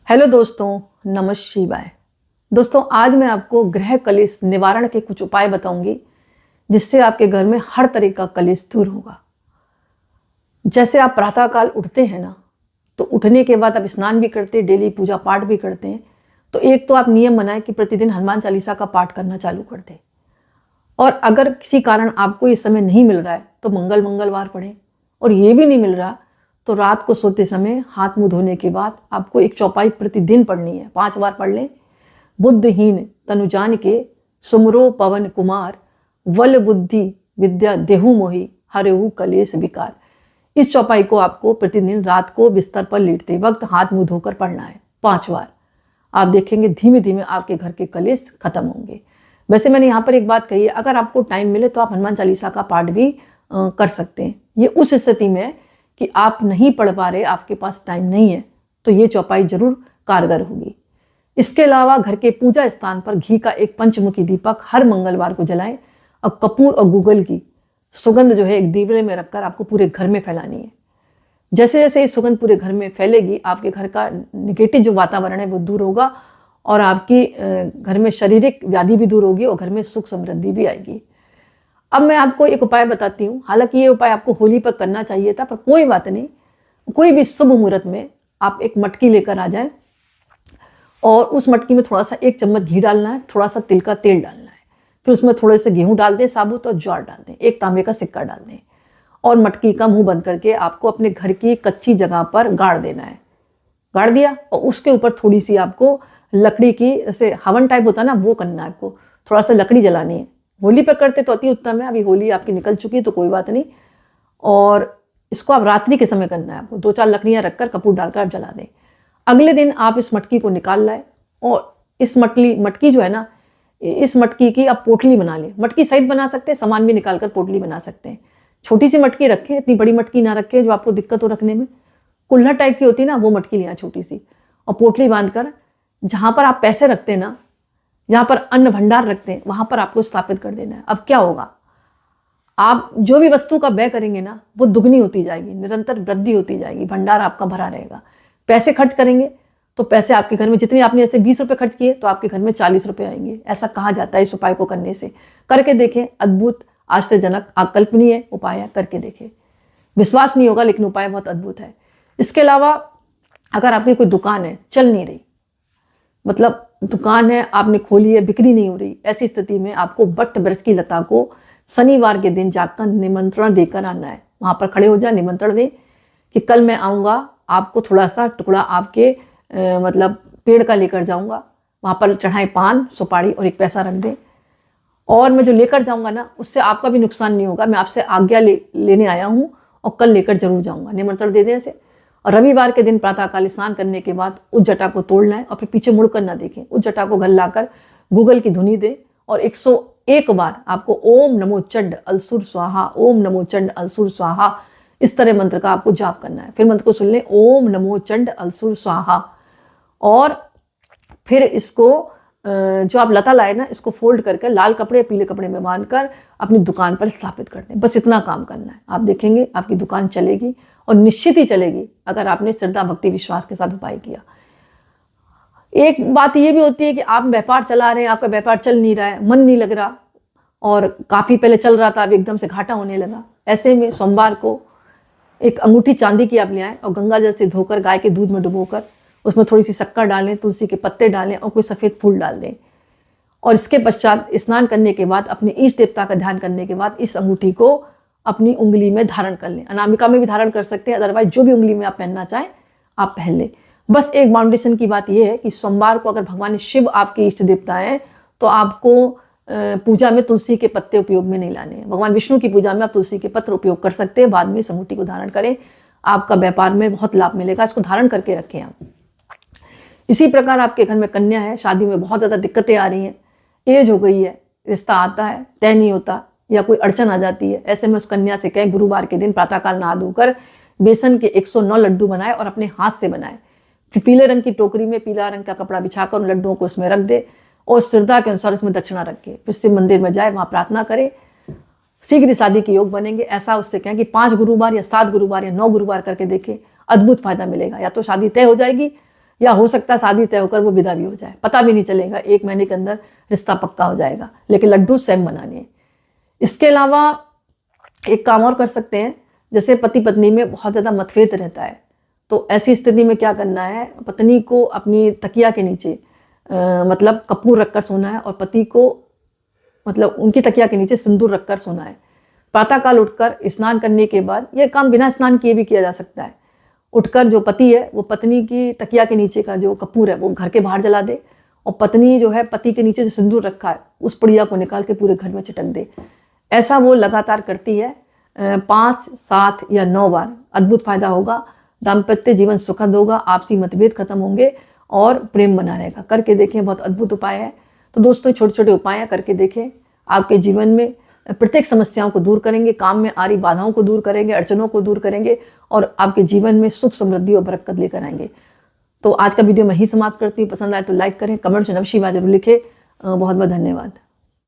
Hello दोस्तों, नमः शिवाय। दोस्तों, आज मैं आपको गृह कलेश निवारण के कुछ उपाय बताऊंगी जिससे आपके घर में हर तरह का कलेश दूर होगा। जैसे आप प्रातःकाल उठते हैं ना, तो उठने के बाद आप स्नान भी करते हैं, डेली पूजा पाठ भी करते हैं। तो एक तो आप नियम बनाएं कि प्रतिदिन हनुमान चालीसा का पाठ करना चालू कर दें। और अगर किसी कारण आपको ये समय नहीं मिल रहा है तो मंगलवार पढ़ें। और ये भी नहीं मिल रहा तो रात को सोते समय हाथ मुंह धोने के बाद आपको एक चौपाई प्रतिदिन पढ़नी है, 5 बार पढ़ लें। बुद्धहीन तनुजान के सुमरो पवन कुमार, वल बुद्धि विद्या देहु मोहि, हरेहु कलेश विकार। इस चौपाई को आपको प्रतिदिन रात को बिस्तर पर लेटते वक्त हाथ मुंह धोकर पढ़ना है 5 बार। आप देखेंगे धीमे धीमे आपके घर के कलेश खत्म होंगे। वैसे मैंने यहाँ पर एक बात कही है, अगर आपको टाइम मिले तो आप हनुमान चालीसा का पाठ भी कर सकते हैं। ये उस स्थिति में कि आप नहीं पढ़ पा रहे, आपके पास टाइम नहीं है, तो ये चौपाई जरूर कारगर होगी। इसके अलावा घर के पूजा स्थान पर घी का एक पंचमुखी दीपक हर मंगलवार को जलाएं और कपूर और गूगल की सुगंध जो है एक दीवरे में रखकर आपको पूरे घर में फैलानी है। जैसे जैसे ये सुगंध पूरे घर में फैलेगी, आपके घर का निगेटिव जो वातावरण है वो दूर होगा और आपकी घर में शारीरिक व्याधि भी दूर होगी और घर में सुख समृद्धि भी आएगी। अब मैं आपको एक उपाय बताती हूँ। हालांकि ये उपाय आपको होली पर करना चाहिए था, पर कोई बात नहीं। कोई भी शुभ मुहूर्त में आप एक मटकी लेकर आ जाएं और उस मटकी में थोड़ा सा 1 चम्मच घी डालना है, थोड़ा सा तिल का तेल डालना है, फिर उसमें थोड़े से गेहूं डाल दें साबुत और ज्वार डाल दें, 1 तांबे का सिक्का डाल दें और मटकी का मुंह बंद करके आपको अपने घर की कच्ची जगह पर गाड़ देना है। गाड़ दिया और उसके ऊपर थोड़ी सी आपको लकड़ी की, ऐसे हवन टाइप होता है ना, वो करना है आपको। थोड़ा सा लकड़ी जलानी है। होली पर करते तो अति उत्तम है, अभी होली आपकी निकल चुकी तो कोई बात नहीं। और इसको आप रात्रि के समय करना है। आपको 2-4 लकड़ियां रखकर कपूर डालकर आप जला दें। अगले दिन आप इस मटकी को निकाल लाएं और इस मटकी जो है ना, इस मटकी की आप पोटली बना लें। मटकी सहित बना सकते हैं, सामान भी निकाल कर पोटली बना सकते हैं। छोटी सी मटकी रखें, इतनी बड़ी मटकी ना रखें जो आपको दिक्कत हो रखने में। कुल्हड़ टाइप की होती है ना, वो मटकी लिया छोटी सी, और पोटली बांधकर जहां पर आप पैसे रखते हैं ना, जहां पर अन्न भंडार रखते हैं, वहां पर आपको स्थापित कर देना है। अब क्या होगा, आप जो भी वस्तु का व्यय करेंगे ना, वो दुगनी होती जाएगी, निरंतर वृद्धि होती जाएगी, भंडार आपका भरा रहेगा। पैसे खर्च करेंगे तो पैसे आपके घर में, जितने आपने ऐसे 20 रुपये खर्च किए तो आपके घर में 40 रुपये आएंगे। ऐसा कहा जाता है इस उपाय को करने से। करके देखें, अद्भुत, आश्चर्यजनक, अकल्पनीय उपाय है, करके देखें। विश्वास नहीं होगा लेकिन उपाय बहुत अद्भुत है। इसके अलावा अगर आपकी कोई दुकान है, चल नहीं रही, मतलब दुकान है आपने खोली है, बिक्री नहीं हो रही, ऐसी स्थिति में आपको वट वृक्ष की लता को शनिवार के दिन जाकर निमंत्रण देकर आना है। वहां पर खड़े हो जाए, निमंत्रण दें कि कल मैं आऊँगा, आपको थोड़ा सा टुकड़ा आपके मतलब पेड़ का लेकर जाऊँगा। वहाँ पर चढ़ाएं पान, सुपारी और 1 पैसा रख दें। और मैं जो लेकर जाऊँगा ना, उससे आपका भी नुकसान नहीं होगा। मैं आपसे आज्ञा लेने आया हूँ और कल लेकर जरूर जाऊँगा। निमंत्रण दे दें ऐसे। और रविवार के दिन प्रातःकाल स्नान करने के बाद उस जटा को तोड़ना है और फिर पीछे मुड़कर ना देखें। उस जटा को घर लाकर गूगल की धुनी दें और 101 बार आपको ओम नमो चंड अलसुर स्वाहा, ओम नमो चंड अलसुर स्वाहा, इस तरह मंत्र का आपको जाप करना है। फिर मंत्र को सुन लें, ओम नमो चंड अलसुर स्वाहा। और फिर इसको जो आप लता लाए ना, इसको फोल्ड करके लाल कपड़े, पीले कपड़े में बांधकर अपनी दुकान पर स्थापित कर दें। बस इतना काम करना है। आप देखेंगे आपकी दुकान चलेगी और निश्चित ही चलेगी अगर आपने श्रद्धा भक्ति विश्वास के साथ उपाय किया। एक बात ये भी होती है कि आप व्यापार चला रहे हैं, आपका व्यापार चल नहीं रहा है, मन नहीं लग रहा, और काफी पहले चल रहा था, अब एकदम से घाटा होने लगा। ऐसे में सोमवार को एक अंगूठी चांदी की आप ले आएं और गंगा जल से धोकर गाय के दूध में डुबोकर उसमें थोड़ी सी शक्कर डालें, तुलसी के पत्ते डालें और कोई सफ़ेद फूल डाल दें। और इसके पश्चात स्नान करने के बाद अपने इष्ट देवता का ध्यान करने के बाद इस अंगूठी को अपनी उंगली में धारण कर लें। अनामिका में भी धारण कर सकते हैं, अदरवाइज जो भी उंगली में आप पहनना चाहें आप पहन लें। बस एक बाउंडेशन की बात यह है कि सोमवार को अगर भगवान शिव आपके इष्ट देवता हैं तो आपको पूजा में तुलसी के पत्ते उपयोग में नहीं लाने हैं। भगवान विष्णु की पूजा में आप तुलसी के पत्र उपयोग कर सकते हैं। बाद में इस अंगूठी को धारण करें, आपका व्यापार में बहुत लाभ मिलेगा। इसको धारण करके रखें आप। इसी प्रकार आपके घर में कन्या है, शादी में बहुत ज़्यादा दिक्कतें आ रही हैं, एज हो गई है, रिश्ता आता है तय नहीं होता, या कोई अड़चन आ जाती है, ऐसे में उस कन्या से कहें गुरुवार के दिन प्रातःकाल नहा धोकर बेसन के 109 लड्डू बनाए और अपने हाथ से बनाए। फिर पीले रंग की टोकरी में पीला रंग का कपड़ा बिछाकर उन लड्डुओं को उसमें रख दे और श्रद्धा के अनुसार उसमें दक्षिणा रखे। फिर शिव मंदिर में जाए, वहाँ प्रार्थना करे, शीघ्र शादी के योग बनेंगे। ऐसा उससे कहें कि 5 गुरुवार या 7 गुरुवार या 9 गुरुवार करके देखें, अद्भुत फायदा मिलेगा। या तो शादी तय हो जाएगी या हो सकता है शादी तय होकर वो विदा भी हो जाए, पता भी नहीं चलेगा, 1 महीने के अंदर रिश्ता पक्का हो जाएगा। लेकिन लड्डू सेम बनाने हैं। इसके अलावा एक काम और कर सकते हैं, जैसे पति पत्नी में बहुत ज़्यादा मतभेद रहता है, तो ऐसी स्थिति में क्या करना है, पत्नी को अपनी तकिया के नीचे मतलब कपूर रखकर सोना है और पति को मतलब उनकी तकिया के नीचे सिंदूर रखकर सोना है। प्रातःकाल उठकर स्नान करने के बाद, यह काम बिना स्नान किए भी किया जा सकता है, उठकर जो पति है वो पत्नी की तकिया के नीचे का जो कपूर है वो घर के बाहर जला दे और पत्नी जो है पति के नीचे जो सिंदूर रखा है उस पुड़िया को निकाल के पूरे घर में छिटक दे। ऐसा वो लगातार करती है 5, 7 या 9 बार। अद्भुत फायदा होगा, दाम्पत्य जीवन सुखद होगा, आपसी मतभेद खत्म होंगे और प्रेम बना रहेगा। करके देखें, बहुत अद्भुत उपाय है। तो दोस्तों, छोटे छोटे उपाय करके देखें, आपके जीवन में प्रत्येक समस्याओं को दूर करेंगे, काम में आ रही बाधाओं को दूर करेंगे, अड़चनों को दूर करेंगे और आपके जीवन में सुख समृद्धि और बरकत लेकर आएंगे। तो आज का वीडियो मैं ही समाप्त करती हूँ। पसंद आए तो लाइक करें, कमेंट में नमः शिवाय जरूर लिखें। बहुत बहुत धन्यवाद।